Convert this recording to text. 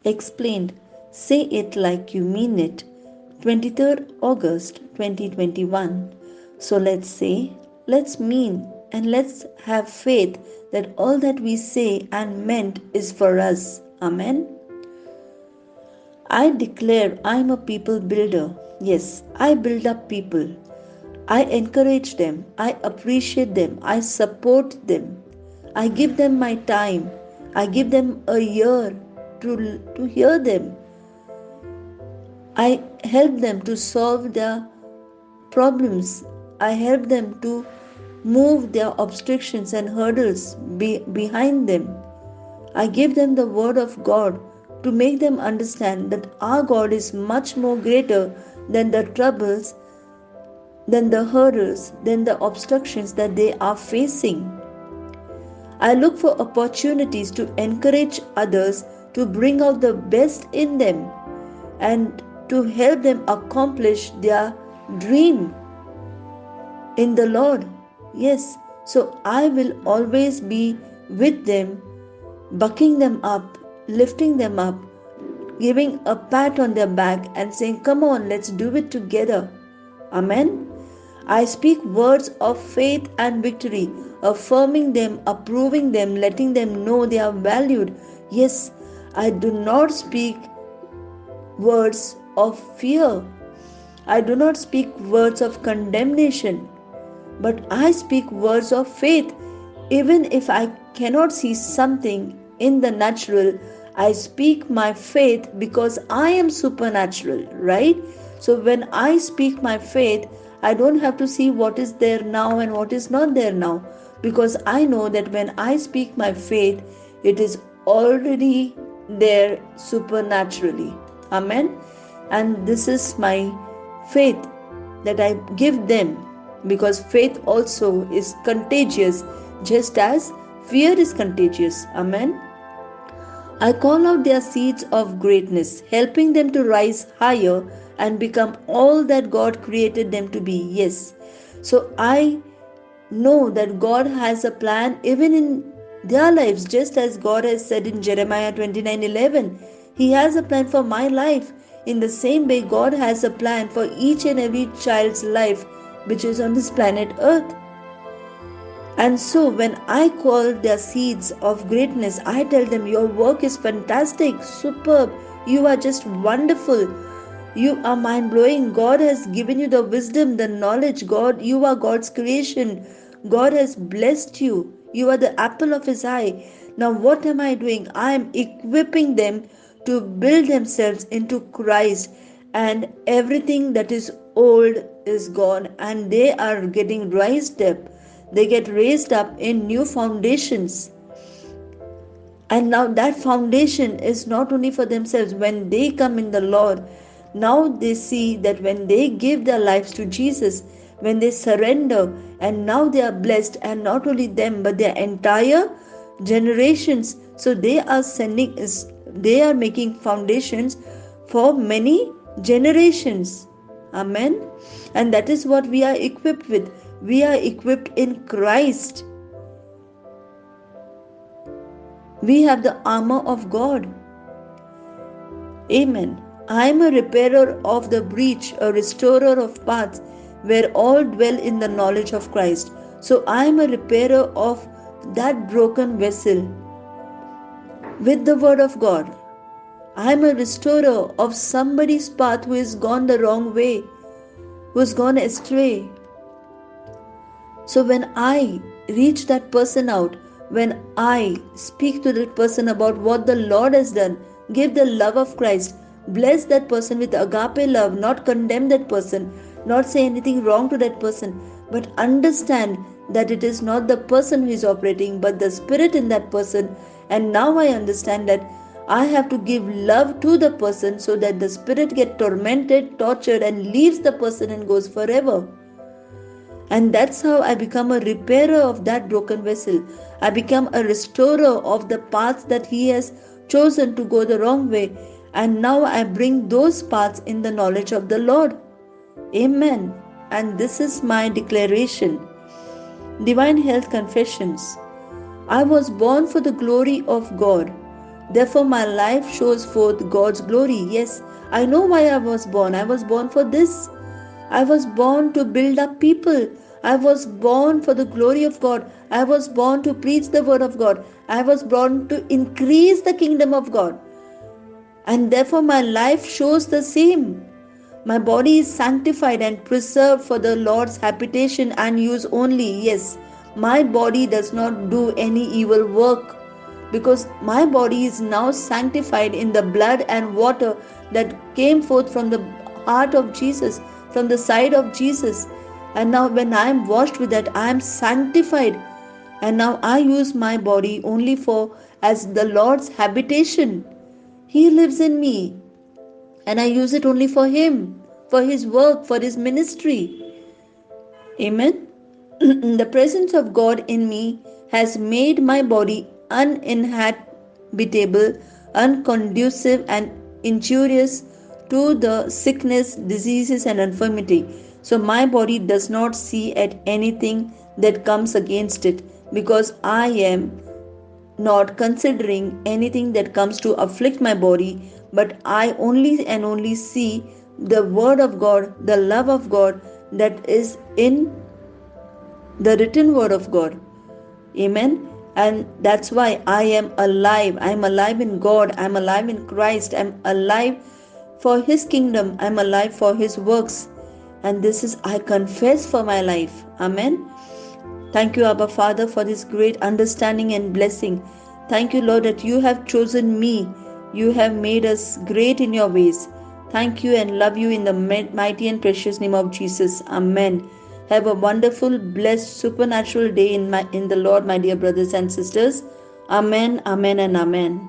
Explained, Say It Like You Mean It, 23rd August 2021. So let's say, let's mean, and let's have faith that all that we say and meant is for us. Amen. I declare I am a people builder. Yes, I build up people. I encourage them. I appreciate them. I support them. I give them my time. I give them a year to hear them. I help them to solve their problems. I help them to move their obstructions and hurdles behind them. I give them the word of God to make them understand that our God is much more greater than the troubles, than the hurdles, than the obstructions that they are facing. I look for opportunities to encourage others to bring out the best in them and to help them accomplish their dream in the Lord. Yes, so I will always be with them, bucking them up, lifting them up, giving a pat on their back and saying, Come on, let's do it together. Amen. I speak words of faith and victory, affirming them, approving them, letting them know they are valued. Yes, I do not speak words of fear. I do not speak words of condemnation, but I speak words of faith. Even if I cannot see something in the natural, I speak my faith because I am supernatural, right? So when I speak my faith, I don't have to see what is there now and what is not there now, because I know that when I speak my faith, it is already there supernaturally. Amen. And this is my faith that I give them, because faith also is contagious just as fear is contagious. Amen. I call out their seeds of greatness, helping them to rise higher and become all that God created them to be. Yes. So I know that God has a plan even in their lives, just as God has said in Jeremiah 29:11. He has a plan for my life. In the same way, God has a plan for each and every child's life which is on this planet Earth. And so, when I call their seeds of greatness, I tell them, Your work is fantastic, superb, you are just wonderful. You are mind blowing. God has given you the wisdom, the knowledge. God, you are God's creation. God has blessed you. You are the apple of His eye. Now, what am I doing? I am equipping them to build themselves into Christ, and everything that is old is gone, and they are getting raised up. They get raised up in new foundations. And now that foundation is not only for themselves. When they come in the Lord, now they see that when they give their lives to Jesus, when they surrender, and now they are blessed, and not only them but their entire generations. So they are making foundations for many generations. Amen. And that is what we are equipped with. We are equipped in Christ. We have the armor of God. Amen. I am a repairer of the breach, a restorer of paths where all dwell in the knowledge of Christ. So I am a repairer of that broken vessel with the word of God. I am a restorer of somebody's path who has gone the wrong way, who has gone astray. So when I reach that person out, when I speak to that person about what the Lord has done, give the love of Christ, bless that person with agape love, not condemn that person, not say anything wrong to that person, but understand that it is not the person who is operating, but the Spirit in that person. And now I understand that I have to give love to the person so that the Spirit gets tormented, tortured, and leaves the person and goes forever. And that's how I become a repairer of that broken vessel. I become a restorer of the paths that He has chosen to go the wrong way. And now I bring those paths in the knowledge of the Lord. Amen. And this is my declaration. Divine Health Confessions. I was born for the glory of God. Therefore, my life shows forth God's glory. Yes, I know why I was born. I was born for this. I was born to build up people. I was born for the glory of God. I was born to preach the word of God. I was born to increase the kingdom of God. And therefore, my life shows the same. My body is sanctified and preserved for the Lord's habitation and use only. Yes, my body does not do any evil work because my body is now sanctified in the blood and water that came forth from the heart of Jesus, from the side of Jesus. And now, when I am washed with that, I am sanctified. And now I use my body only for as the Lord's habitation. He lives in me, and I use it only for Him, for His work, for His ministry. Amen. The presence of God in me has made my body uninhabitable, unconducive, and injurious to the sickness, diseases, and infirmity. So my body does not see at anything that comes against it because I am not considering anything that comes to afflict my body, but I only and only see the Word of God, the love of God that is in the written Word of God. Amen. And that's why I am alive. I am alive in God. I am alive in Christ. I am alive for His kingdom. I am alive for His works. And this is, I confess for my life. Amen. Thank you, Abba Father, for this great understanding and blessing. Thank you, Lord, that you have chosen me. You have made us great in your ways. Thank you and love you in the mighty and precious name of Jesus. Amen. Have a wonderful, blessed, supernatural day in the Lord, my dear brothers and sisters. Amen, amen, and amen.